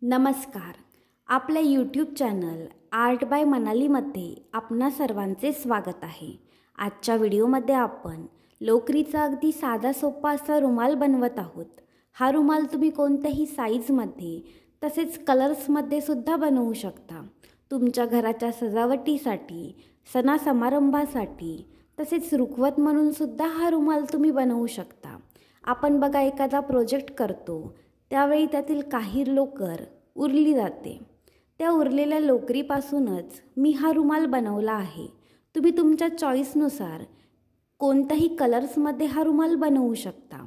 नमस्कार. आपल्या YouTube channel art bye मनालीमध्ये आपणा सर्वांचे स्वागत आहे. आजच्या व्हिडिओमध्ये आपण लोकरीचा अगदी साधा सोपा असा रुमाल बनवत आहोत. हा रुमाल तुम्ही कोणत्याही साईजमध्ये तसेच कलर्समध्ये सुद्धा बनवू शकता. तुमच्या घराच्या सजावटीसाठी, सणासमारंभासाठी तसेच रुखवत म्हणून सुद्धा हा रुमाल तुम्ही बनवू शकता. आपण बघा एखादा प्रोजेक्ट करतो त्यावेळी त्यातील काही लोकर उरली जाते. त्या उरलेल्या लोकरीपासूनच मी हा रुमाल बनवला आहे. तुम्ही तुमच्या चॉईसनुसार कोणत्याही कलर्समध्ये हा रुमाल बनवू शकता.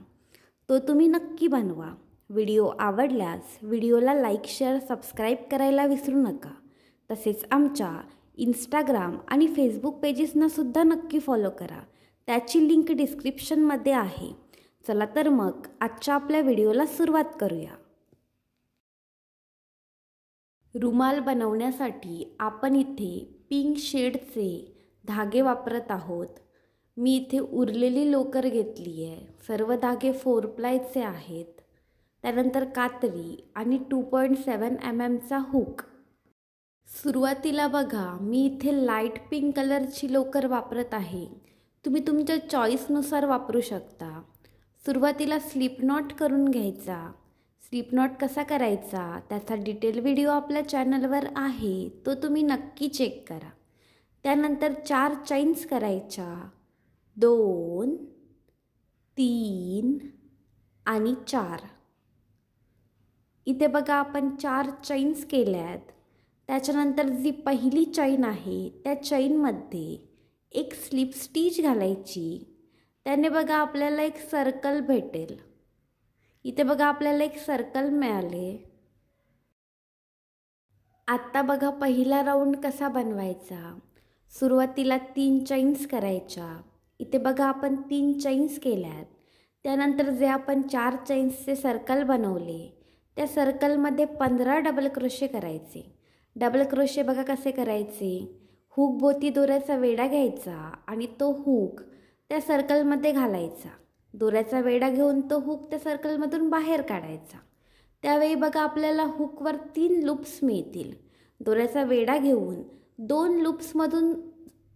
तो तुम्ही नक्की बनवा. व्हिडिओ आवडल्यास व्हिडिओला लाईक, शेअर, सबस्क्राईब करायला विसरू नका. तसेच आमच्या इंस्टाग्राम आणि फेसबुक पेजेसनासुद्धा नक्की फॉलो करा. त्याची लिंक डिस्क्रिप्शनमध्ये आहे. चला तर मग आजच्या आपल्या व्हिडिओला सुरुवात करूया. रुमाल बनवण्यासाठी आपण इथे पिंक शेडचे धागे वापरत आहोत. मी इथे उरलेली लोकर घेतली आहे. सर्व धागे 4 प्लायचे आहेत. त्यानंतर कात्री आणि 2.7 mm हुक. सुरुवातीला बघा मी इथे लाईट पिंक कलरची लोकर वापरत आहे. तुम्ही तुमच्या चॉईसनुसार वापरू शकता. सुरुवातीला स्लिप नॉट करून घ्यायचा. स्लिप नॉट कसा करायचा त्याचा डिटेल व्हिडिओ आपल्या चॅनलवर आहे, तो तुम्ही नक्की चेक करा. त्यानंतर 4 चैन्स करायच्या. 2, 3 आणि 4. इथे बघा आपण 4 चैन्स केल्यात. त्याच्यानंतर जी पहिली चैन आहे त्या चैनमध्ये एक स्लिप स्टिच घालायची. त्याने बघा आपल्याला एक सर्कल भेटेल. इथे बघा आपल्याला एक सर्कल मिळाले. आत्ता बघा पहिला राऊंड कसा बनवायचा. सुरुवातीला 3 चैन्स करायच्या. इथे बघा आपण 3 चैन्स केल्यात. त्यानंतर जे आपण 4 चैन्सचे सर्कल बनवले त्या सर्कलमध्ये 15 डबल क्रोशे करायचे. डबल क्रोशे बघा कसे करायचे. हुक भोवती दोऱ्याचा वेढा घ्यायचा आणि तो हुक त्या सर्कलमध्ये घालायचा. दोऱ्याचा वेढा घेऊन तो हुक त्या सर्कलमधून बाहेर काढायचा. त्यावेळी बघा आपल्याला हुकवर 3 लूप्स मिळतील. दोऱ्याचा वेढा घेऊन 2 लूप्समधून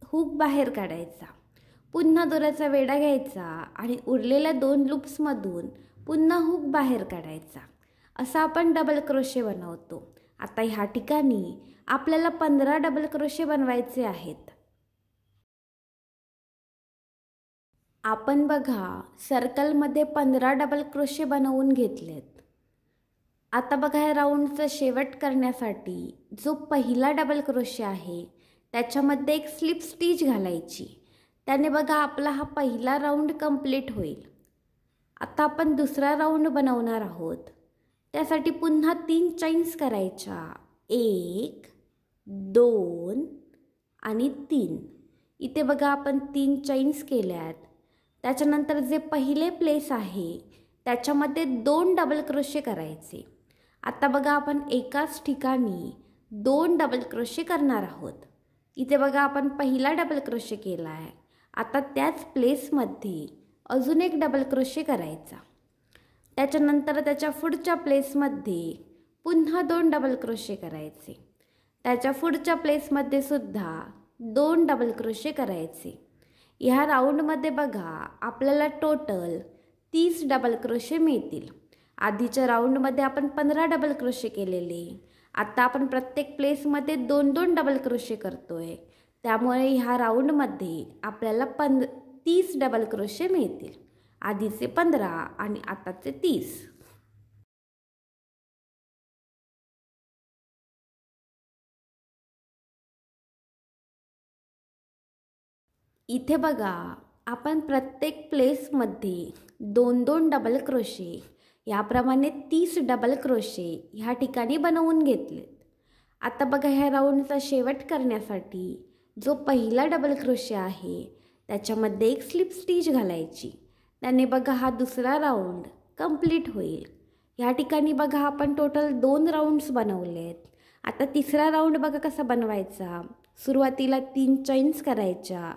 हुक बाहेर काढायचा. पुन्हा दोऱ्याचा वेढा घ्यायचा आणि उरलेल्या 2 लूप्समधून पुन्हा हुक बाहेर काढायचा. असा आपण डबल क्रोशे बनवतो. आता ह्या ठिकाणी आपल्याला 15 डबल क्रोशे बनवायचे आहेत. आपण बघा सर्कलमध्ये 15 डबल क्रोशे बनवून घेतलेत. आता बघा या राऊंडचा शेवट करण्यासाठी जो पहिला डबल क्रोशे आहे त्याच्यामध्ये एक स्लिप स्टिच घालायची. त्याने बघा आपला हा पहिला राऊंड कंप्लीट होईल. आता आपण दुसरा राऊंड बनवणार आहोत. त्यासाठी पुन्हा 3 चैन्स करायच्या. 1, 2 आणि 3. इथे बघा आपण 3 चैन्स केल्यात. त्याच्यानंतर जे पहिले प्लेस आहे त्याच्यामध्ये 2 डबल क्रोशे करायचे. आता बघा आपण एकाच ठिकाणी 2 डबल क्रोशे करणार आहोत. इथे बघा आपण पहिला डबल क्रोशे केला आहे. आता त्याच प्लेसमध्ये अजून एक डबल क्रोशे करायचा. त्याच्यानंतर त्याच्या पुढच्या प्लेसमध्ये पुन्हा 2 डबल क्रोशे करायचे. त्याच्या पुढच्या प्लेसमध्ये सुद्धा 2 डबल क्रोशे करायचे. ह्या राऊंडमध्ये बघा आपल्याला टोटल 30 डबल क्रोशे मिळतील. आधीच्या राऊंडमध्ये आपण 15 डबल क्रोशे केलेले. आता आपण प्रत्येक प्लेसमध्ये 2-2 डबल क्रोशे करतोय. त्यामुळे ह्या राऊंडमध्ये आपल्याला 30 डबल क्रोशे मिळतील. आधीचे 15 आणि आताचे 30. इथे बघा आपण प्रत्येक प्लेसमध्ये 2-2 डबल क्रोशे याप्रमाणे 30 डबल क्रोशे ह्या ठिकाणी बनवून घेतलेत. आता बघा ह्या राऊंडचा शेवट करण्यासाठी जो पहिला डबल क्रोशे आहे त्याच्यामध्ये एक स्लिप स्टिच घालायची. त्याने बघा हा दुसरा राऊंड कंप्लीट होईल. ह्या ठिकाणी बघा आपण टोटल 2 राऊंड्स बनवलेत. आता तिसरा राऊंड बघा कसा बनवायचा. सुरुवातीला 3 चैन्स करायच्या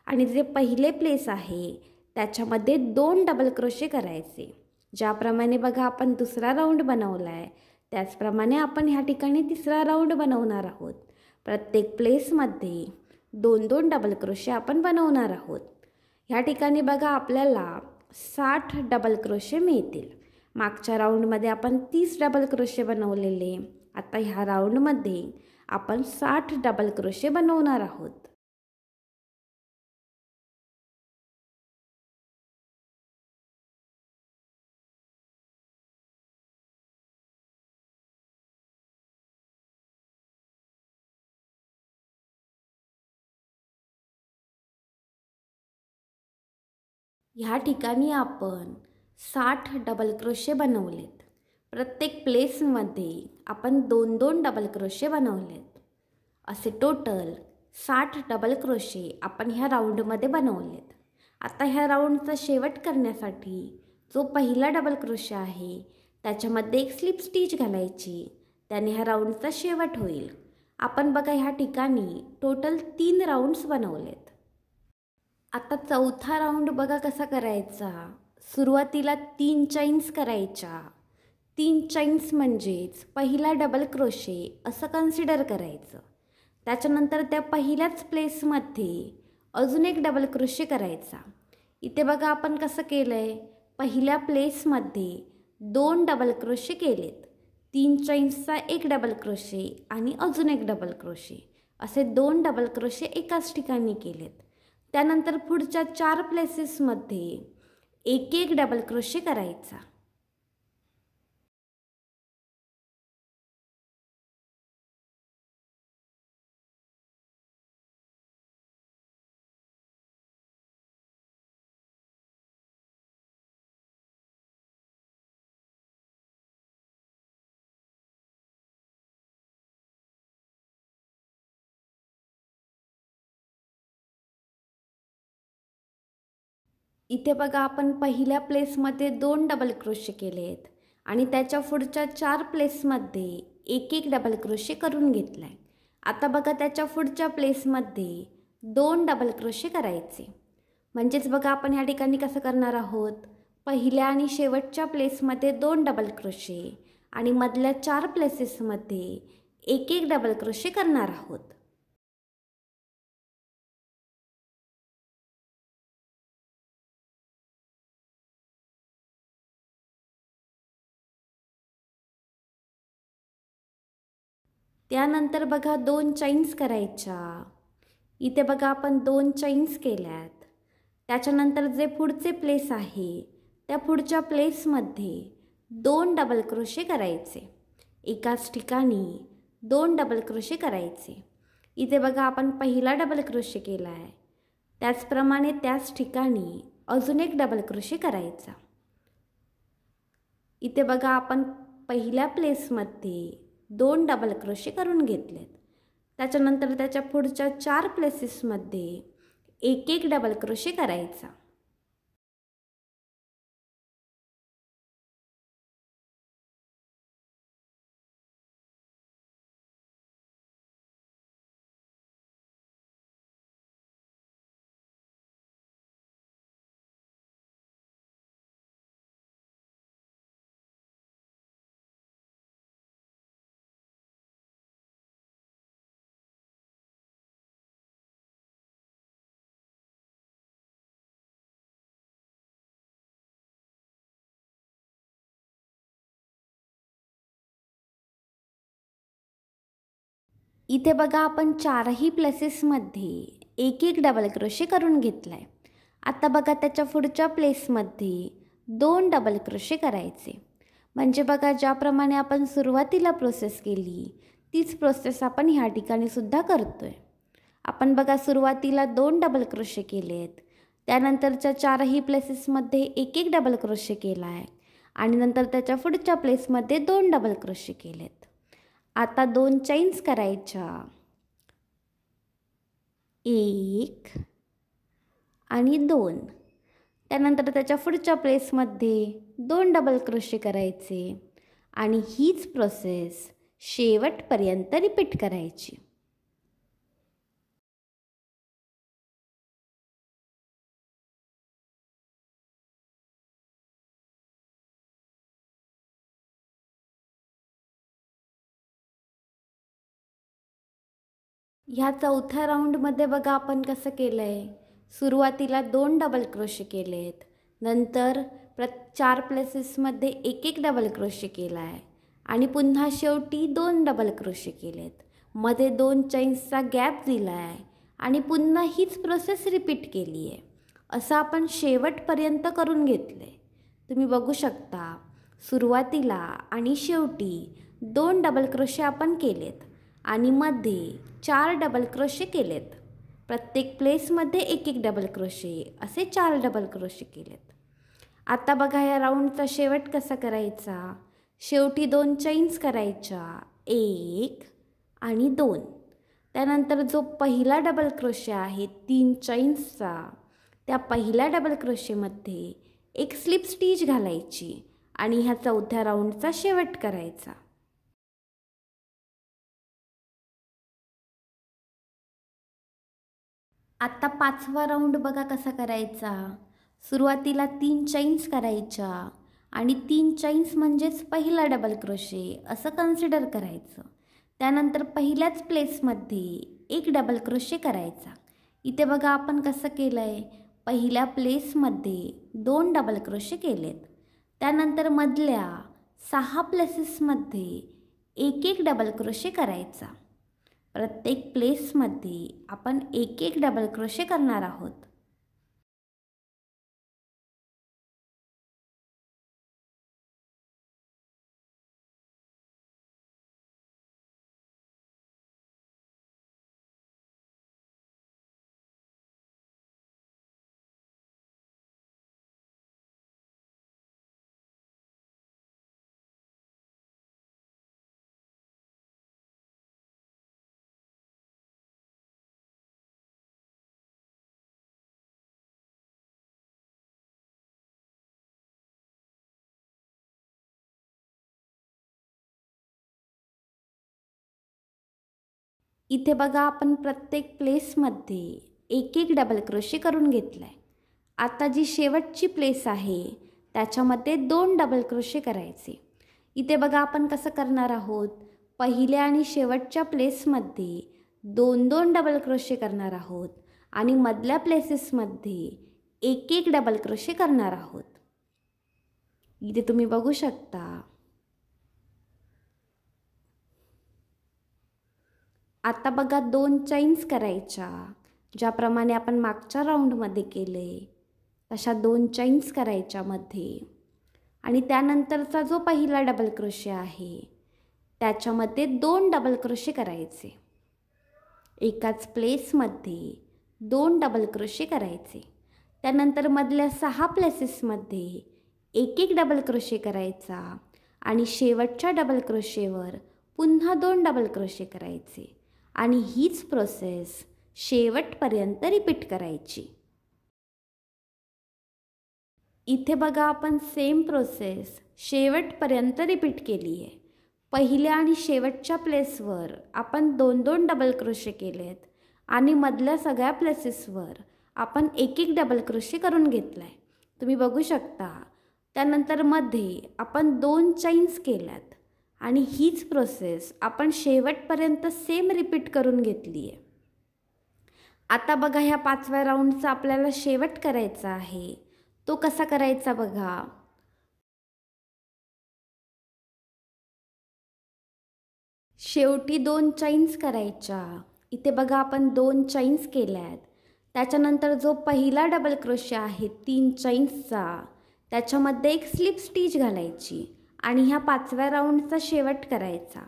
आणि जे पहिले प्लेस आहे त्याच्यामध्ये 2 डबल क्रोशे करायचे. ज्याप्रमाणे बघा आपण दुसरा राऊंड बनवला आहे त्याचप्रमाणे आपण ह्या ठिकाणी तिसरा राऊंड बनवणार आहोत. प्रत्येक प्लेसमध्ये 2-2 डबल क्रोशे आपण बनवणार आहोत. ह्या ठिकाणी बघा आपल्याला 60 डबल क्रोशे मिळतील. मागच्या राऊंडमध्ये आपण 30 डबल क्रोशे बनवलेले. आता ह्या राऊंडमध्ये आपण 60 डबल क्रोशे बनवणार आहोत. ह्या ठिकाणी आपण 60 डबल क्रोशे बनवलेत. प्रत्येक प्लेसमध्ये आपण 2-2 डबल क्रोशे बनवलेत. असे टोटल 60 डबल क्रोशे आपण ह्या राऊंडमध्ये बनवलेत. आता ह्या राऊंडचा शेवट करण्यासाठी जो पहिला डबल क्रोशे आहे त्याच्यामध्ये एक स्लिप स्टिच घालायची. त्याने ह्या राऊंडचा शेवट होईल. आपण बघा ह्या ठिकाणी टोटल 3 राऊंड्स बनवलेत. आता चौथा राऊंड बघा कसा करायचा. सुरुवातीला 3 चैन्स करायच्या. 3 चैन्स म्हणजेच पहिला डबल क्रोशे असं कन्सिडर करायचं. त्याच्यानंतर त्या पहिल्याच प्लेसमध्ये अजून एक डबल क्रोशे करायचा. इथे बघा आपण कसं केलं आहे. पहिल्या प्लेसमध्ये 2 डबल क्रोशे केलेत. 3 चैन्सचा एक डबल क्रोशे आणि अजून एक डबल क्रोशे असे 2 डबल क्रोशे एकाच ठिकाणी केलेत. त्यानंतर पुढच्या 4 प्लेसेसमध्ये एक एक डबल क्रोशे करायचा. इथे बघा आपण पहिल्या प्लेसमध्ये 2 डबल क्रोशे केले आहेत आणि त्याच्या पुढच्या 4 प्लेसमध्ये एक एक डबल क्रोशे करून घेतला आहे. आता बघा त्याच्या पुढच्या प्लेसमध्ये 2 डबल क्रोशे करायचे. म्हणजेच बघा आपण ह्या ठिकाणी कसं करणार आहोत. पहिल्या आणि शेवटच्या प्लेसमध्ये 2 डबल क्रोशे आणि मधल्या 4 प्लेसेसमध्ये एक एक डबल क्रोशे करणार आहोत. त्यानंतर बघा 2 चैन्स करायच्या. इथे बघा आपण 2 चैन्स केल्यात. त्याच्यानंतर जे पुढचे प्लेस आहे त्या पुढच्या प्लेसमध्ये 2 डबल क्रोशे करायचे. एकाच ठिकाणी 2 डबल क्रोशे करायचे. इथे बघा आपण पहिला डबल क्रोशे केला आहे. त्याचप्रमाणे त्याच ठिकाणी अजून एक डबल क्रोशे करायचा. इथे बघा आपण पहिल्या प्लेसमध्ये 2 डबल क्रोशे करून घेतलेत. त्याच्यानंतर त्याच्या पुढच्या 4 प्लेसेसमध्ये एक एक डबल क्रोशे करायचा. इथे बघा आपण 4ही प्लेसेसमध्ये एक एक डबल क्रोशे करून घेतला आहे. आता बघा त्याच्या पुढच्या प्लेसमध्ये 2 डबल क्रोशे करायचे. म्हणजे बघा ज्याप्रमाणे आपण सुरुवातीला प्रोसेस केली तीच प्रोसेस आपण ह्या ठिकाणी सुद्धा करतोय. आपण बघा सुरुवातीला 2 डबल क्रोशे केलेत. त्यानंतरच्या 4ही प्लेसेसमध्ये एक एक डबल क्रोशे केला आहे आणि नंतर त्याच्या पुढच्या प्लेसमध्ये 2 डबल क्रोशे केलेत. आता 2 चैन्स करायच्या. 1 आणि 2. त्यानंतर त्याच्या पुढच्या प्लेसमध्ये 2 डबल क्रोशे करायचे आणि हीच प्रोसेस शेवटपर्यंत रिपीट करायची. ह्या चौथ्या राऊंडमध्ये बघा आपण कसं केलं आहे. सुरुवातीला 2 डबल क्रोशे केलेत, नंतर 4 प्लेसेसमध्ये एक एक डबल क्रोशे केला आहे आणि पुन्हा शेवटी 2 डबल क्रोशे केलेत. मध्ये 2 चैन्सचा गॅप दिला आहे आणि पुन्हा हीच प्रोसेस रिपीट केली आहे. असं आपण शेवटपर्यंत करून घेतलं आहे. तुम्ही बघू शकता सुरुवातीला आणि शेवटी 2 डबल क्रोशे आपण केलेत आणि मध्ये 4 डबल क्रोशे केलेत. प्रत्येक प्लेसमध्ये एक एक डबल क्रोशे असे 4 डबल क्रोशे केलेत. आता बघा या राऊंडचा शेवट कसा करायचा. शेवटी 2 चैन्स करायच्या, 1 आणि 2. त्यानंतर जो पहिला डबल क्रोशे आहे 3 चैन्सचा, त्या पहिल्या डबल क्रोशेमध्ये एक स्लिप स्टिच घालायची आणि ह्या चौथ्या राऊंडचा शेवट करायचा. आता 5वा राऊंड बघा कसा करायचा. सुरुवातीला 3 चैन्स करायच्या आणि 3 चैन्स म्हणजेच पहिला डबल क्रोशे असं कन्सिडर करायचं. त्यानंतर पहिल्याच प्लेसमध्ये एक डबल क्रोशे करायचा. इथे बघा आपण कसं केलं आहे. पहिल्या प्लेसमध्ये 2 डबल क्रोशे केलेत. त्यानंतर मधल्या 6 प्लेसेसमध्ये एक एक डबल क्रोशे करायचा. प्रत्येक प्लेसमध्ये आपण एक एक डबल क्रोशे करणार आहोत. इथे बघा आपण प्रत्येक प्लेसमध्ये एक एक डबल क्रोशे करून घेतला आहे. आता जी शेवटची प्लेस आहे त्याच्यामध्ये 2 डबल क्रोशे करायचे. इथे बघा आपण कसं करणार आहोत. पहिल्या आणि शेवटच्या प्लेसमध्ये 2-2 डबल क्रोशे करणार आहोत आणि मधल्या प्लेसेसमध्ये एक एक डबल क्रोशे करणार आहोत. इथे तुम्ही बघू शकता. आता बघा 2 चैन्स करायच्या. ज्याप्रमाणे आपण मागच्या राऊंडमध्ये केले तशा 2 चैन्स करायच्या मध्ये आणि त्यानंतरचा जो पहिला डबल क्रोशे आहे त्याच्यामध्ये 2 डबल क्रोशे करायचे. एकाच प्लेसमध्ये 2 डबल क्रोशे करायचे. त्यानंतर मधल्या 6 प्लेसेसमध्ये एक एक डबल क्रोशे करायचा आणि शेवटच्या डबल क्रोशेवर पुन्हा 2 डबल क्रोशे करायचे आणि हीच प्रोसेस शेवटपर्यंत रिपीट करायची. इथे बघा आपण सेम प्रोसेस शेवटपर्यंत रिपीट केली आहे. पहिल्या आणि शेवटच्या प्लेसवर आपण 2-2 डबल क्रोशे केलेत आणि मधल्या सगळ्या प्लेसेसवर आपण एक एक डबल क्रोशे करून घेतला आहे. तुम्ही बघू शकता. त्यानंतर मध्ये आपण 2 चैन्स केल्यात आणि हीच प्रोसेस आपण शेवटपर्यंत सेम रिपीट करून घेतली आहे. आता बघा ह्या 5व्या राऊंडचा आपल्याला शेवट करायचा आहे. तो कसा करायचा बघा. शेवटी 2 चैन्स करायच्या. इथे बघा आपण 2 चैन्स केल्यात. त्याच्यानंतर जो पहिला डबल क्रोशे आहे 3 चैन्सचा त्याच्यामध्ये एक स्लिप स्टिच घालायची आणि ह्या 5व्या राऊंडचा शेवट करायचा.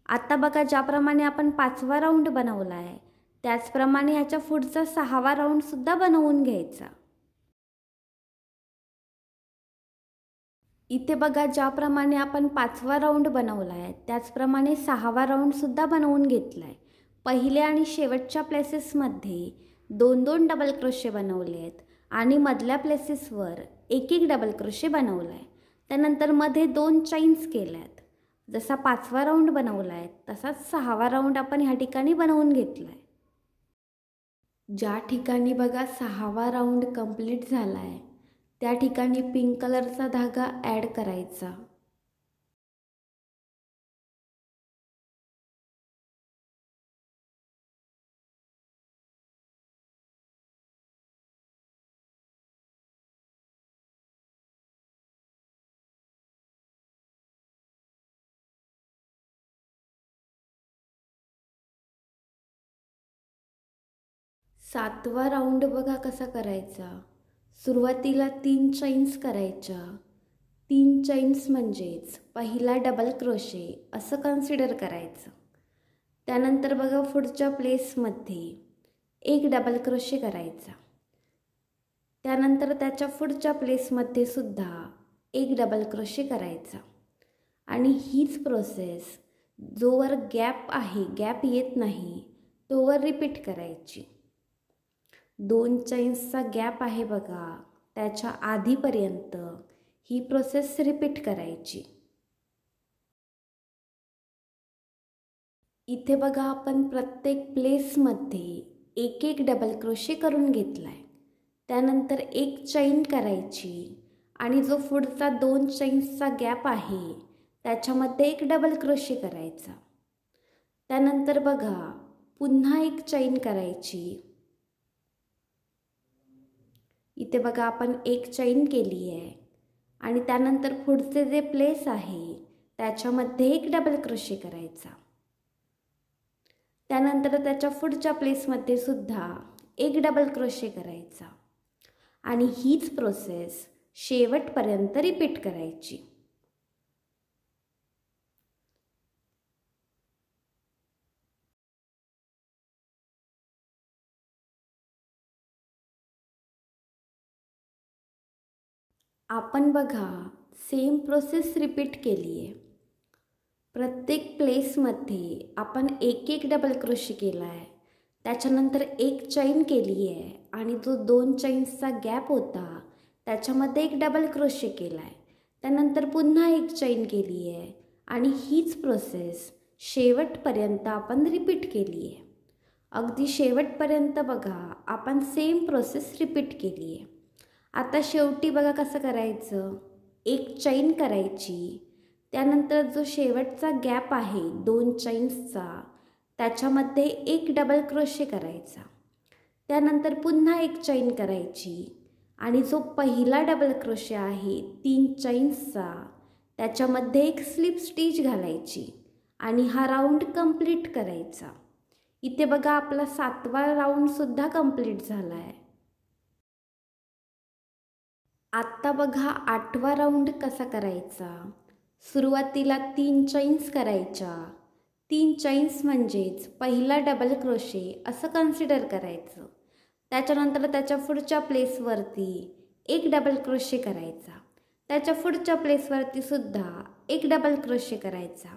आता बघा ज्याप्रमाणे आपण 5वा राऊंड बनवला आहे त्याचप्रमाणे ह्याच्या पुढचा 6वा राऊंडसुद्धा बनवून घ्यायचा. इथे बघा ज्याप्रमाणे आपण 5वा राऊंड बनवला आहे त्याचप्रमाणे 6वा राऊंडसुद्धा बनवून घेतला आहे. पहिल्या आणि शेवटच्या प्लेसेसमध्ये 2-2 डबल क्रोशे बनवले आहेत आणि मधल्या प्लेसेसवर एक एक डबल क्रोशे बनवला आहे. त्यानंतर मध्ये 2 चैन्स केल्यात. जसा 5वा राऊंड बनवला आहे तसाच 6वा राऊंड आपण ह्या ठिकाणी बनवून घेतला आहे. ज्या ठिकाणी बघा 6वा राऊंड कंप्लीट झाला आहे त्या ठिकाणी पिंक कलरचा धागा ॲड करायचा. 7वा राऊंड बघा कसा करायचा. सुरुवातीला 3 चैन्स करायच्या. 3 चैन्स म्हणजेच पहिला डबल क्रोशे असं कन्सिडर करायचं. त्यानंतर बघा पुढच्या प्लेसमध्ये एक डबल क्रोशे करायचा. त्यानंतर त्याच्या पुढच्या प्लेसमध्ये सुद्धा एक डबल क्रोशे करायचा. आणि हीच प्रोसेस जोवर गॅप आहे, गॅप येत नाही तोवर रिपीट करायची. 2 चैन्सचा गॅप आहे बघा, त्याच्या आधीपर्यंत ही प्रोसेस रिपीट करायची. इथे बघा आपण प्रत्येक प्लेसमध्ये एक एक डबल क्रोशे करून घेतलाय. त्यानंतर एक चैन करायची आणि जो पुढचा 2 चैन्सचा गॅप आहे त्याच्यामध्ये एक डबल क्रोशे करायचा. त्यानंतर बघा पुन्हा एक चैन करायची. इथे बघा आपण एक चैन केली आहे आणि त्यानंतर पुढचे जे प्लेस आहे त्याच्यामध्ये एक डबल क्रोशे करायचा. त्यानंतर त्याच्या पुढच्या प्लेसमध्ये सुद्धा एक डबल क्रोशे करायचा. आणि हीच प्रोसेस शेवटपर्यंत रिपीट करायची. आपण बघा सेम प्रोसेस रिपीट केली आहे. प्रत्येक प्लेसमध्ये आपण एक एक डबल क्रोशे केला आहे. त्याच्यानंतर एक चैन केली आहे आणि जो 2 चैन्सचा गॅप होता त्याच्यामध्ये एक डबल क्रोशे केला आहे. त्यानंतर पुन्हा एक चैन केली आहे आणि हीच प्रोसेस शेवटपर्यंत आपण रिपीट केली आहे. अगदी शेवटपर्यंत बघा आपण सेम प्रोसेस रिपीट केली आहे. आता शेवटी बघा कसं करायचं. एक चैन करायची. त्यानंतर जो शेवटचा गॅप आहे 2 चैन्सचा त्याच्यामध्ये एक डबल क्रोशे करायचा. त्यानंतर पुन्हा एक चैन करायची आणि जो पहिला डबल क्रोशे आहे 3 चैन्सचा त्याच्यामध्ये एक स्लिप स्टिच घालायची आणि हा राऊंड कंप्लीट करायचा. इथे बघा आपला 7वा राऊंडसुद्धा कंप्लीट झाला आहे. आत्ता बघा 8वा राऊंड कसा करायचा. सुरुवातीला 3 चैन्स करायच्या. 3 चैन्स म्हणजेच पहिला डबल क्रोशे असं कन्सिडर करायचं. त्याच्यानंतर त्याच्या पुढच्या प्लेसवरती एक डबल क्रोशे करायचा. त्याच्या पुढच्या प्लेसवरती सुद्धा एक डबल क्रोशे करायचा.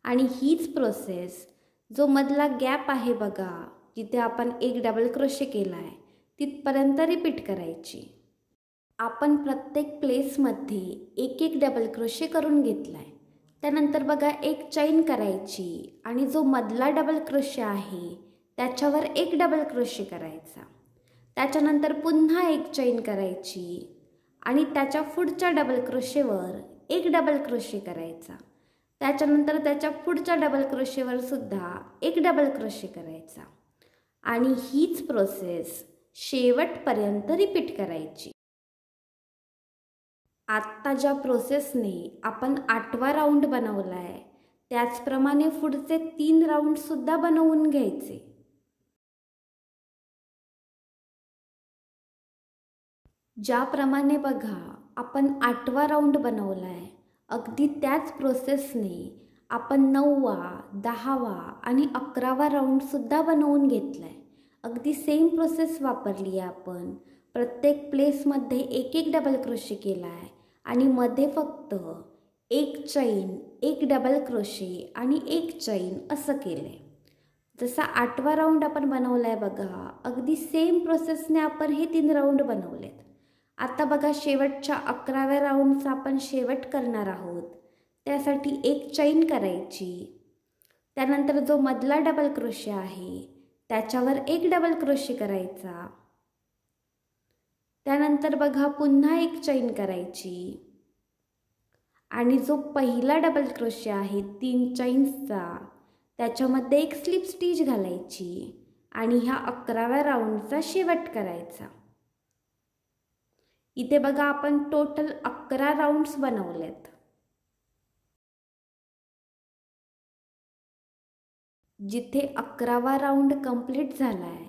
आणि हीच प्रोसेस जो मधला गॅप आहे बघा जिथे आपण एक डबल क्रोशे केला आहे तिथपर्यंत रिपीट करायची. आपण प्रत्येक प्लेसमध्ये एक एक डबल क्रोशे करून घेतला आहे. त्यानंतर बघा एक चैन करायची आणि जो मधला डबल क्रोशे आहे त्याच्यावर एक डबल क्रोशे करायचा. त्याच्यानंतर पुन्हा एक चैन करायची आणि त्याच्या पुढच्या डबल क्रोशेवर एक डबल क्रोशे करायचा. त्याच्यानंतर त्याच्या पुढच्या डबल क्रोशेवर सुद्धा एक डबल क्रोशे करायचा. आणि हीच प्रोसेस शेवटपर्यंत रिपीट करायची. आत्ता ज्या प्रोसेसने आपण 8वा राऊंड बनवला आहे त्याचप्रमाणे पुढचे 3 राऊंडसुद्धा बनवून घ्यायचे. ज्याप्रमाणे बघा आपण 8वा राऊंड बनवला आहे अगदी त्याच प्रोसेसने आपण 9वा, 10वा आणि 11वा राऊंडसुद्धा बनवून घेतला आहे. अगदी सेम प्रोसेस वापरली आहे आपण. प्रत्येक प्लेसमध्ये एक एक डबल क्रोशे केला आहे आणि मध्ये फक्त एक चैन, एक डबल क्रोशे आणि एक चैन असं केलं आहे. जसा 8वा राऊंड आपण बनवला आहे बघा अगदी सेम प्रोसेसने आपण हे 3 राऊंड बनवलेत. आता बघा शेवटच्या 11व्या राऊंडचा आपण शेवट करणार आहोत. त्यासाठी एक चैन करायची. त्यानंतर जो मधला डबल क्रोशे आहे त्याच्यावर एक डबल क्रोशे करायचा. त्यानंतर बघा पुन्हा एक चैन करायची आणि जो पहिला डबल क्रोशे आहे 3 चैन्सचा त्याच्यामध्ये एक स्लिप स्टिच घालायची आणि ह्या 11व्या राऊंडचा शेवट करायचा. इथे बघा आपण टोटल 11 राऊंड्स बनवलेत. जिथे 11वा राऊंड कंप्लीट झाला आहे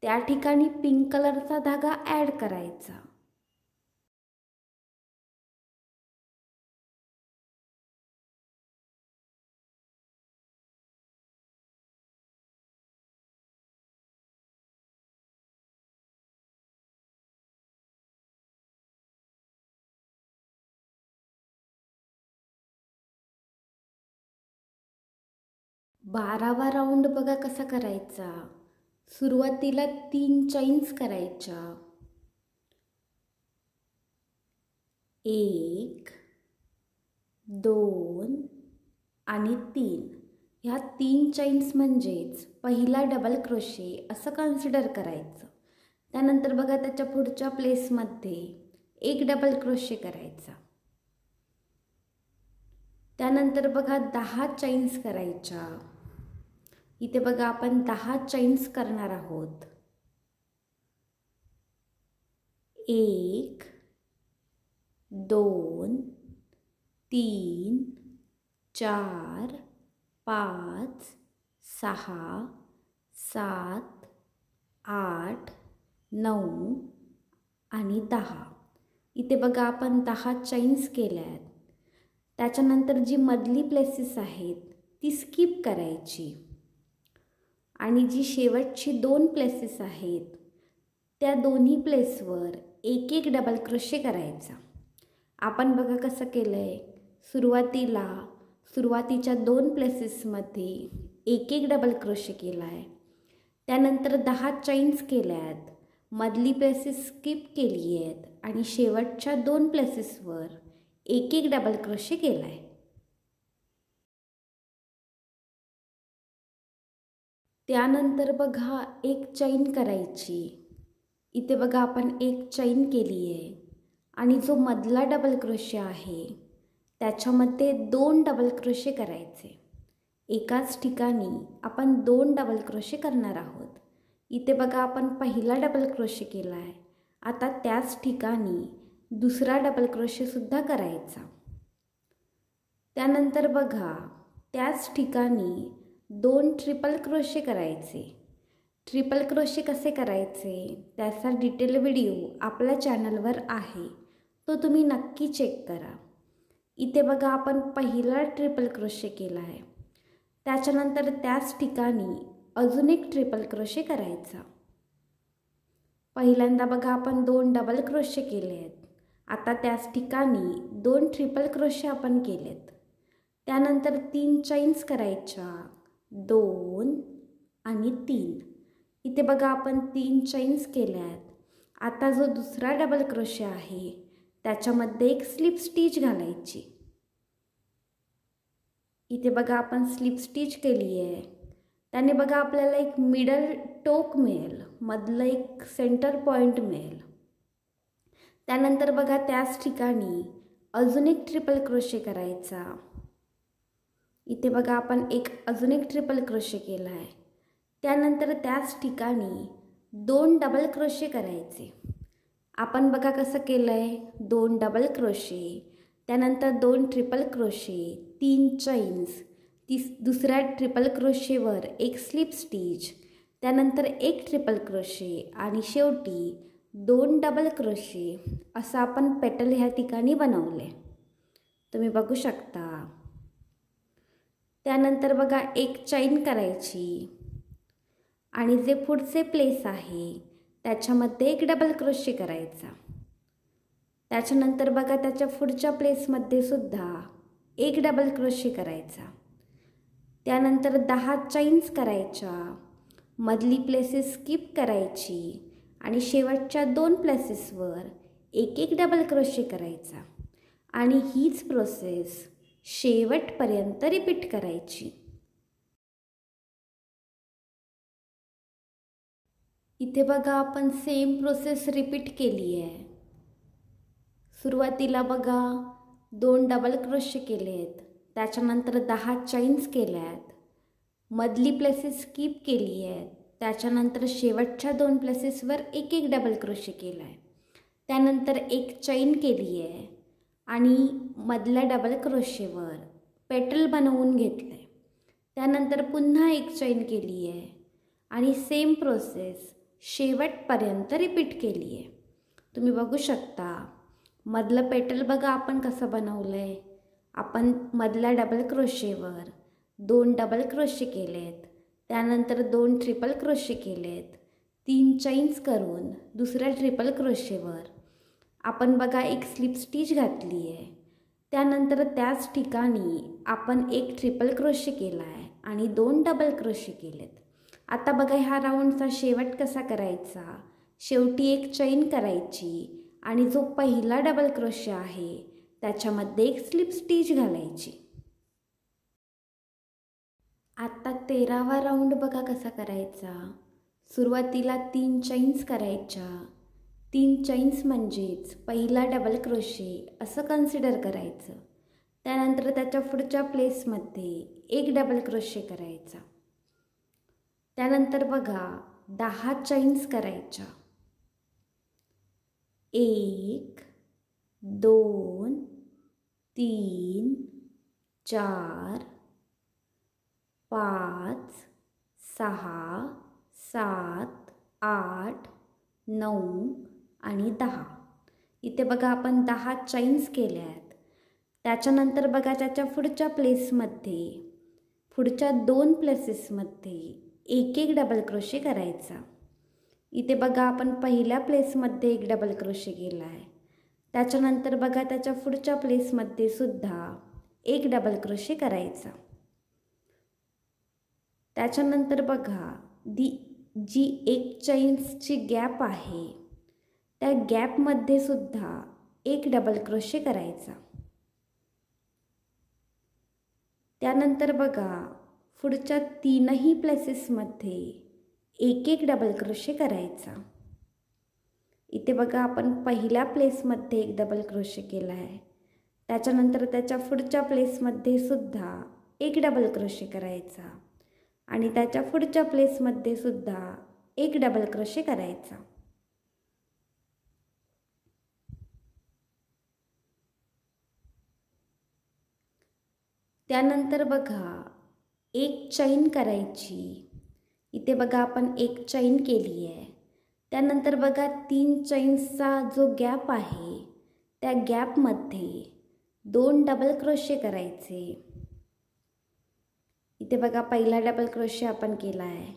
त्या ठिकाणी पिंक कलरचा धागा ॲड करायचा. बारावा राऊंड बघा कसा करायचा. सुरुवातीला 3 चैन्स करायच्या. 1, 2 आणि 3. ह्या 3 चैन्स म्हणजेच पहिला डबल क्रोशे असं कन्सिडर करायचं. त्यानंतर बघा त्याच्या पुढच्या प्लेसमध्ये एक डबल क्रोशे करायचा. त्यानंतर बघा 10 चैन्स करायच्या. इथे बघा आपण 10 चैन्स करणार आहोत. 1, 2, 3, 4, 5, 6, 7, 8, 9 आणि 10. इथे बघा आपण 10 चैन्स केल्यात. त्याच्यानंतर जी मधली प्लेसेस आहेत ती स्किप करायची आणि जी शेवटची 2 प्लेसेस आहेत त्या दोन्ही प्लेसवर एक एक डबल क्रोशे करायचा. आपण बघा कसं केलं आहे. सुरुवातीच्या 2 प्लेसेसमध्ये एक एक डबल क्रोशे केला आहे. त्यानंतर 10 चैन्स केल्यात. मधली प्लेसेस स्किप केली आहेत आणि शेवटच्या 2 प्लेसेसवर एक एक डबल क्रोशे केला आहे. त्यानंतर बघा एक चैन करायची. इथे बघा आपण एक चैन केली आहे आणि जो मधला डबल क्रोशे आहे त्याच्यामध्ये 2 डबल क्रोशे करायचे. एकाच ठिकाणी आपण 2 डबल क्रोशे करणार आहोत. इथे बघा आपण पहिला डबल क्रोशे केला आहे. आता त्याच ठिकाणी दुसरा डबल क्रोशेसुद्धा करायचा. त्यानंतर बघा त्याच ठिकाणी 2 ट्रिपल क्रोशे करायचे. ट्रिपल क्रोशे कसे करायचे त्याचा डिटेल व्हिडिओ आपल्या चॅनलवर आहे, तो तुम्ही नक्की चेक करा. इथे बघा आपण पहिला ट्रिपल क्रोशे केला आहे. त्याच्यानंतर त्याच ठिकाणी अजून एक ट्रिपल क्रोशे करायचा. पहिल्यांदा बघा आपण 2 डबल क्रोशे केले आहेत. आता त्याच ठिकाणी 2 ट्रिपल क्रोशे आपण केलेत. त्यानंतर 3 चैन्स करायच्या. 2 आणि 3. इथे बघा आपण 3 चैन्स केल्यात. आता जो दुसरा डबल क्रोशे आहे त्याच्यामध्ये एक स्लिप स्टिच घालायची. इथे बघा आपण स्लिप स्टिच केली आहे. त्याने बघा आपल्याला एक मिडल टोक मिळेल, मधलं एक सेंटर पॉईंट मिळेल. त्यानंतर बघा त्याच ठिकाणी अजून एक ट्रिपल क्रोशे करायचा. इथे बघा आपण अजून एक ट्रिपल क्रोशे केला आहे. त्यानंतर त्याच ठिकाणी 2 डबल क्रोशे करायचे. आपण बघा कसं केलं आहे. 2 डबल क्रोशे, त्यानंतर 2 ट्रिपल क्रोशे, 3 चैन्स, दुसऱ्या ट्रिपल क्रोशेवर एक स्लिप स्टिच, त्यानंतर एक ट्रिपल क्रोशे आणि शेवटी 2 डबल क्रोशे असं आपण पेटल ह्या ठिकाणी बनवले, तुम्ही बघू शकता. त्यानंतर बघा एक चैन करायची आणि जे पुढचे प्लेस आहे त्याच्यामध्ये एक डबल क्रोशे करायचा. त्याच्यानंतर बघा त्याच्या पुढच्या प्लेसमध्ये सुद्धा एक डबल क्रोशे करायचा. त्यानंतर 10 चैन्स करायच्या. मधली प्लेसेस स्किप करायची आणि शेवटच्या 2 प्लेसेसवर एक एक डबल क्रोशे करायचा आणि हीच प्रोसेस शेवटपर्यंत रिपीट करायची. इथे बघा आपण सेम प्रोसेस रिपीट केली आहे. सुरुवातीला बघा 2 डबल क्रोशे केले आहेत. त्याच्यानंतर 10 चैन्स केल्या आहेत. मधली प्लेसेस स्किप केली आहे. त्याच्यानंतर शेवटच्या 2 प्लेसेसवर एक एक डबल क्रोशे केला आहे. त्यानंतर एक चैन केली आहे आणि मधल्या डबल क्रोशेवर पेटल बनवून घेतलं आहे. त्यानंतर पुन्हा एक चैन केली आहे आणि सेम प्रोसेस शेवटपर्यंत रिपीट केली आहे. तुम्ही बघू शकता मधलं पेटल बघा आपण कसं बनवलं आहे. आपण मधल्या डबल क्रोशेवर 2 डबल क्रोशे केलेत, त्यानंतर 2 ट्रिपल क्रोशे केलेत, 3 चैन्स करून दुसऱ्या ट्रिपल क्रोशेवर आपण बघा एक स्लिप स्टिच घातली आहे. त्यानंतर त्याच ठिकाणी आपण एक ट्रिपल क्रोशे केला आहे आणि 2 डबल क्रोशे केलेत. आता बघा ह्या राऊंडचा शेवट कसा करायचा. शेवटी एक चैन करायची आणि जो पहिला डबल क्रोशे आहे त्याच्यामध्ये एक स्लिप स्टिच घालायची. आता 13वा राऊंड बघा कसा करायचा. सुरुवातीला 3 चैन्स करायच्या. 3 चैन्स म्हणजेच पहिला डबल क्रोशे असं कन्सिडर करायचं. त्यानंतर त्याच्या पुढच्या प्लेसमध्ये एक डबल क्रोशे करायचा. त्यानंतर बघा 10 चैन्स करायच्या. 1 2 3 4 5 6 7 8 9 आणि 10. इथे बघा आपण 10 चैन्स केल्या आहेत. त्याच्यानंतर बघा त्याच्या पुढच्या प्लेसमध्ये पुढच्या 2 प्लेसेसमध्ये एक एक डबल क्रोशे करायचा. इथे बघा आपण पहिल्या प्लेसमध्ये एक डबल क्रोशे केला आहे. त्याच्यानंतर बघा त्याच्या पुढच्या प्लेसमध्ये सुद्धा एक डबल क्रोशे करायचा. त्याच्यानंतर बघा जी एक चैन्सची गॅप आहे त्या गॅपमध्ये सुद्धा एक डबल क्रोशे करायचा. त्यानंतर बघा पुढच्या 3ही प्लेसेसमध्ये एक एक डबल क्रोशे करायचा. इथे बघा आपण पहिल्या प्लेसमध्ये एक डबल क्रोशे केला आहे. त्याच्यानंतर त्याच्या पुढच्या प्लेसमध्ये सुद्धा एक डबल क्रोशे करायचा आणि त्याच्या पुढच्या प्लेसमध्ये सुद्धा एक डबल क्रोशे करायचा. त्यानंतर बघा एक चैन करायची. इथे बघा आपण एक चैन केली आहे. त्यानंतर बघा 3 चैन्सचा जो गॅप आहे त्या गॅपमध्ये 2 डबल क्रोशे करायचे. इथे बघा पहिला डबल क्रोशे आपण केला आहे.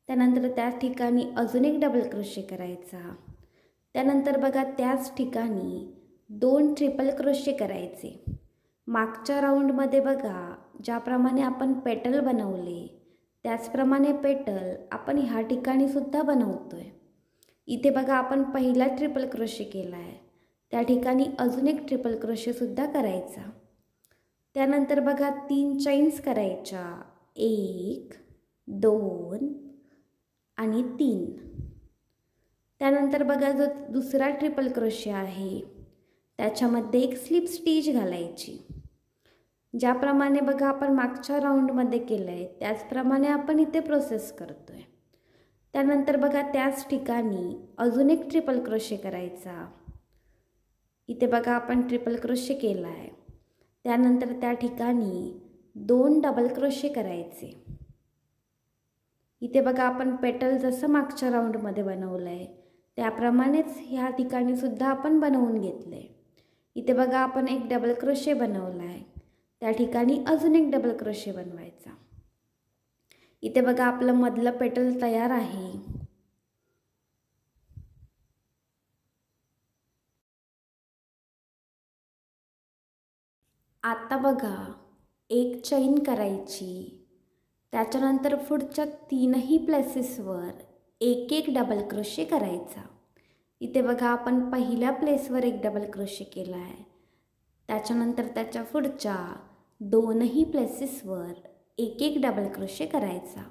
त्यानंतर त्या ठिकाणी अजून एक डबल क्रोशे करायचा. त्यानंतर बघा त्याच ठिकाणी 2 ट्रिपल क्रोशे करायचे. मागच्या राऊंडमध्ये बघा ज्याप्रमाणे आपण पेटल बनवले त्याचप्रमाणे पेटल आपण ह्या ठिकाणी सुद्धा बनवतोय. इथे बघा आपण पहिला ट्रिपल क्रोशे केला आहे. त्या ठिकाणी अजून एक ट्रिपल क्रोशे सुद्धा करायचा. त्यानंतर बघा 3 चैन्स करायच्या. 1 2 आणि 3. त्यानंतर बघा जो दुसरा ट्रिपल क्रोशे आहे त्याच्यामध्ये एक स्लिप स्टिच घालायची. ज्याप्रमाणे बघा आपण मागच्या राऊंडमध्ये केलं आहे त्याचप्रमाणे आपण इथे प्रोसेस करतोय. त्यानंतर बघा त्याच ठिकाणी अजून एक ट्रिपल क्रोशे करायचा. इथे बघा आपण ट्रिपल क्रोशे केला आहे. त्यानंतर त्या ठिकाणी 2 डबल क्रोशे करायचे. इथे बघा आपण पेटल जसं मागच्या राऊंडमध्ये बनवलं आहे त्याप्रमाणेच ह्या ठिकाणी सुद्धा आपण बनवून घेतलं आहे. इथे बघा आपण एक डबल क्रोशे बनवला आहे. त्या ठिकाणी अजून एक डबल क्रोशे बनवायचा. इथे बघा आपलं मधलं पेटल तयार आहे. आता बघा एक चैन करायची. त्याच्यानंतर पुढच्या 3ही प्लेसेसवर एक एक डबल क्रोशे करायचा. इथे बघा आपण पहिल्या प्लेसवर एक डबल क्रोशे केला आहे. त्याच्यानंतर त्याच्या पुढच्या 2ही प्लेसेसवर एक एक डबल क्रोशे करायचा.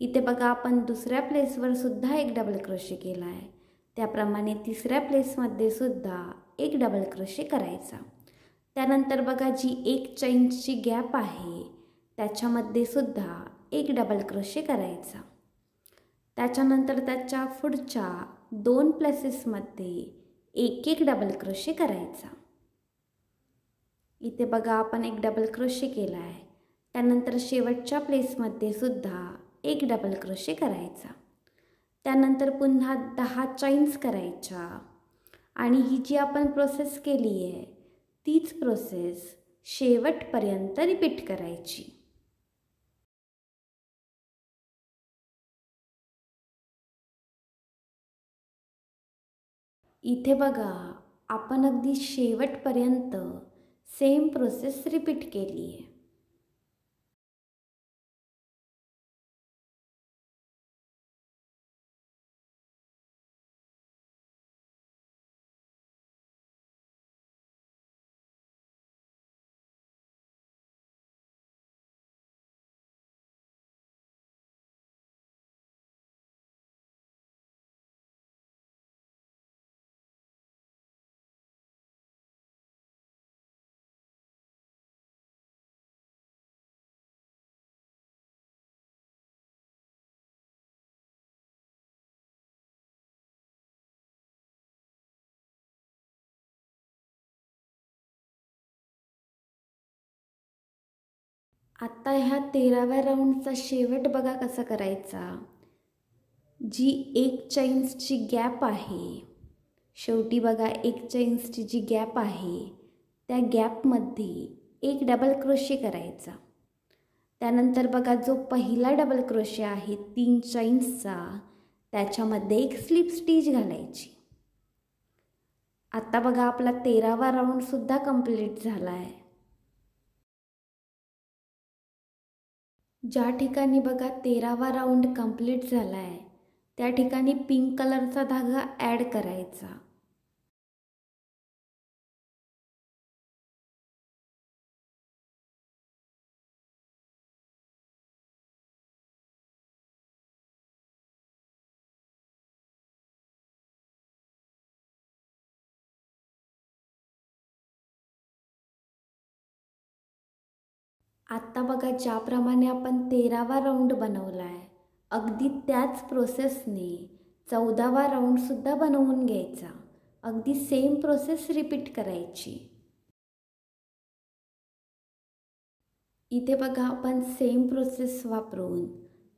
इथे बघा आपण दुसऱ्या प्लेसवर सुद्धा एक डबल क्रोशे केला आहे. त्याप्रमाणे तिसऱ्या प्लेसमध्ये सुद्धा एक डबल क्रोशे करायचा. त्यानंतर बघा जी एक चैनची गॅप आहे त्याच्यामध्ये सुद्धा एक डबल क्रोशे करायचा. त्याच्यानंतर त्याच्या पुढच्या 2 प्लेसेसमध्ये एक एक डबल क्रोशे करायचा. इथे बघा आपण एक डबल क्रोशे केला आहे. त्यानंतर शेवटच्या प्लेसमध्ये सुद्धा एक डबल क्रोशे करायचा. त्यानंतर पुन्हा 10 चैन्स करायच्या आणि ही जी आपण प्रोसेस केली आहे तीच प्रोसेस शेवटपर्यंत रिपीट करायची. इथे बघा आपण अगदी शेवटपर्यंत सेम प्रोसेस रिपीट केली आहे. आता ह्या 13व्या राऊंडचा शेवट बघा कसा करायचा. जी एक चैन्सची गॅप आहे, शेवटी बघा एक चैन्सची जी गॅप आहे त्या गॅपमध्ये एक डबल क्रोशे करायचा. त्यानंतर बघा जो पहिला डबल क्रोशे आहे 3 चैन्सचा त्याच्यामध्ये एक स्लिप स्टिच घालायची. आता बघा आपला 13वा राऊंडसुद्धा कंप्लीट झाला आहे. ज्या ठिकाणी बघा 13वा राऊंड कंप्लीट झाला आहे त्या ठिकाणी पिंक कलरचा धागा ॲड करायचा. आत्ता बघा ज्याप्रमाणे आपण 13वा राऊंड बनवला आहे अगदी त्याच प्रोसेसने 14वा राऊंडसुद्धा बनवून घ्यायचा. अगदी सेम प्रोसेस रिपीट करायची. इथे बघा आपण सेम प्रोसेस वापरून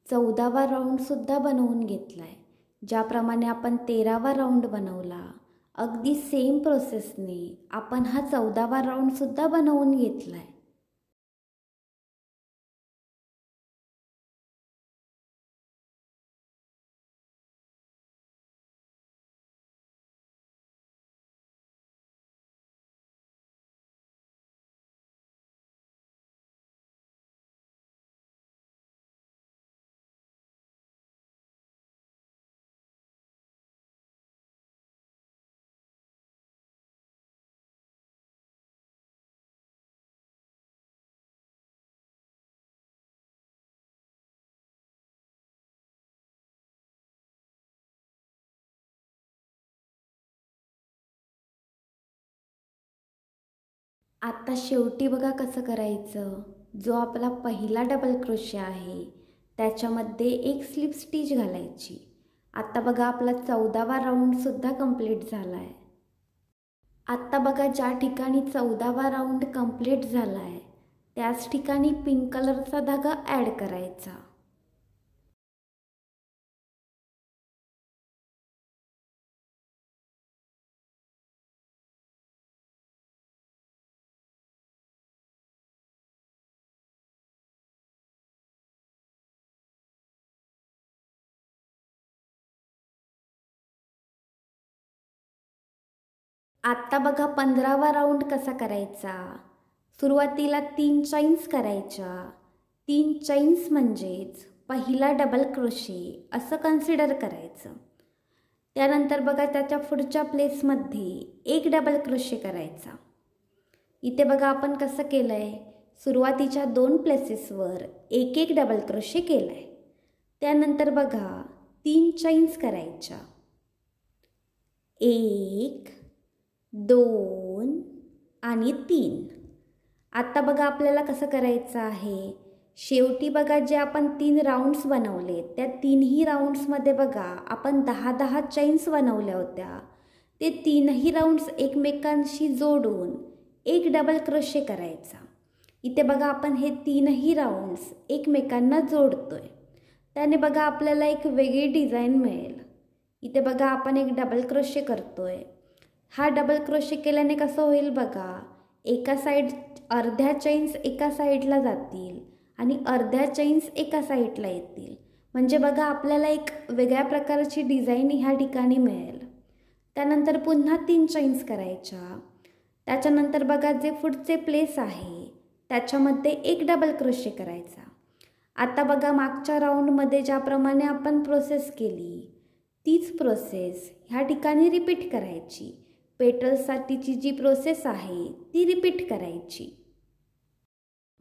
14वा राऊंडसुद्धा बनवून घेतला आहे. ज्याप्रमाणे आपण 13वा राऊंड बनवला अगदी सेम प्रोसेसने आपण हा 14वा राऊंडसुद्धा बनवून घेतला आहे. आता शेवटी बघा कसं करायचं. जो आपला पहिला डबल क्रोशे आहे त्याच्यामध्ये एक स्लिप स्टिच घालायची. आता बघा आपला 14वा राऊंडसुद्धा कंप्लीट झाला आहे. आत्ता बघा ज्या ठिकाणी 14वा राऊंड कंप्लीट झाला आहे त्याच ठिकाणी पिंक कलरचा धागा ॲड करायचा. आत्ता बघा 15वा राऊंड कसा करायचा. सुरुवातीला 3 चैन्स करायच्या. 3 चैन्स म्हणजेच पहिला डबल क्रोशे असं कन्सिडर करायचं. त्यानंतर बघा त्याच्या पुढच्या प्लेसमध्ये एक डबल क्रोशे करायचा. इथे बघा आपण कसं केलं आहे. सुरुवातीच्या 2 प्लेसेसवर एक एक डबल क्रोशे केला आहे. त्यानंतर बघा 3 चैन्स करायच्या. 1 2 आणि 3. आता बघा आपल्याला कसं करायचं आहे. शेवटी बघा जे आपण 3 राऊंड्स बनवले त्या 3ही राऊंड्समध्ये बघा आपण 10-10 चैन्स बनवल्या होत्या. ते 3ही राऊंड्स एकमेकांशी जोडून एक डबल क्रोशे करायचा. इथे बघा आपण हे 3ही राऊंड्स एकमेकांना जोडतोय. त्याने बघा आपल्याला एक वेगळी डिझाईन मिळेल. इथे बघा आपण एक डबल क्रोशे करतोय. हा डबल क्रोशे केल्याने कसं होईल बघा, अर्ध्या चैन्स एका साईडला जातील आणि अर्ध्या चैन्स एका साईडला येतील. म्हणजे बघा आपल्याला एक वेगळ्या प्रकारची डिझाईन ह्या ठिकाणी मिळेल. त्यानंतर पुन्हा 3 चैन्स करायच्या. त्याच्यानंतर बघा जे पुढचे प्लेस आहे त्याच्यामध्ये एक डबल क्रोशे करायचा. आता बघा मागच्या राऊंडमध्ये ज्याप्रमाणे आपण प्रोसेस केली तीच प्रोसेस ह्या ठिकाणी रिपीट करायची. पेटल्ससाठीची जी प्रोसेस आहे ती रिपीट करायची.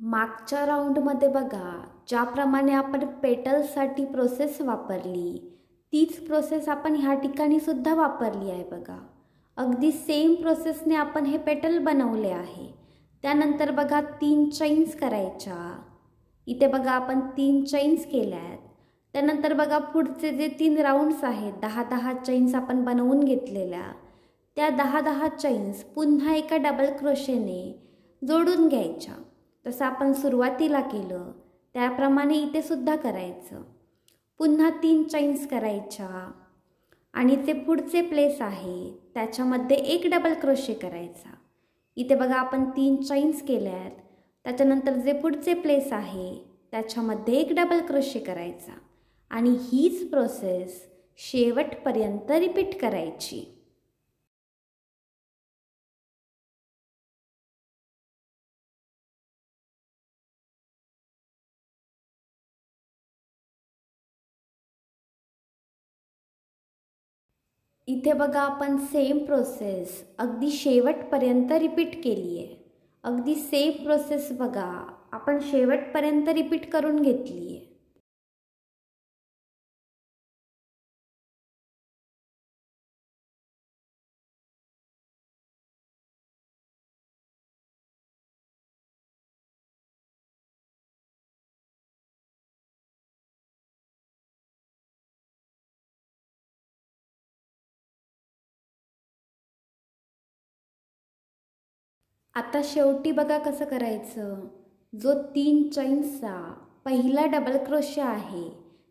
मागच्या राऊंडमध्ये बघा ज्याप्रमाणे आपण पेटल्ससाठी प्रोसेस वापरली तीच प्रोसेस आपण ह्या ठिकाणी सुद्धा वापरली आहे बघा. अगदी सेम प्रोसेसने आपण हे पेटल बनवले आहे. त्यानंतर बघा 3 चैन्स करायच्या. इथे बघा आपण 3 चैन्स केल्या आहेत. त्यानंतर बघा पुढचे जे 3 राऊंड्स आहेत 10-10 चैन्स आपण बनवून घेतलेल्या, त्या 10-10 चैन्स पुन्हा एका डबल क्रोशेने जोडून घ्यायच्या. तसं आपण सुरुवातीला केलं त्याप्रमाणे इथे सुद्धा करायचं. पुन्हा 3 चैन्स करायच्या आणि ते पुढचे प्लेस आहे त्याच्यामध्ये एक डबल क्रोशे करायचा. इथे बघा आपण 3 चैन्स केल्या आहेत. त्याच्यानंतर जे पुढचे प्लेस आहे त्याच्यामध्ये एक डबल क्रोशे करायचा आणि हीच प्रोसेस शेवटपर्यंत रिपीट करायची. इथे बघा आपण सेम प्रोसेस अगदी शेवटपर्यंत रिपीट केली आहे. अगदी सेम प्रोसेस बघा आपण शेवटपर्यंत रिपीट करून घेतली आहे. आता शेवटी बघा कसं करायचं, जो 3 चैन्सचा पहिला डबल क्रोशे आहे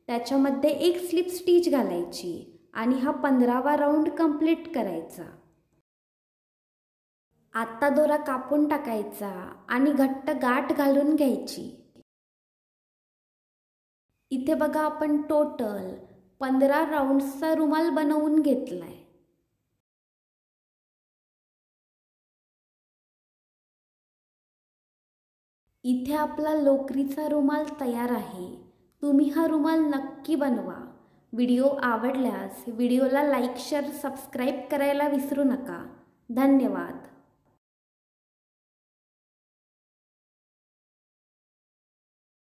त्याच्यामध्ये एक स्लिप स्टिच घालायची आणि हा 15वा राऊंड कंप्लीट करायचा. आता दोरा कापून टाकायचा आणि घट्ट गाठ घालून घ्यायची. इथे बघा आपण टोटल 15 राऊंड्सचा रुमाल बनवून घेतलाय. इथे आपला लोकरीचा रुमाल तयार आहे. तुम्ही हा रुमाल नक्की बनवा. व्हिडिओ आवडल्यास व्हिडिओला लाईक, शेअर, सबस्क्राईब करायला विसरू नका. धन्यवाद.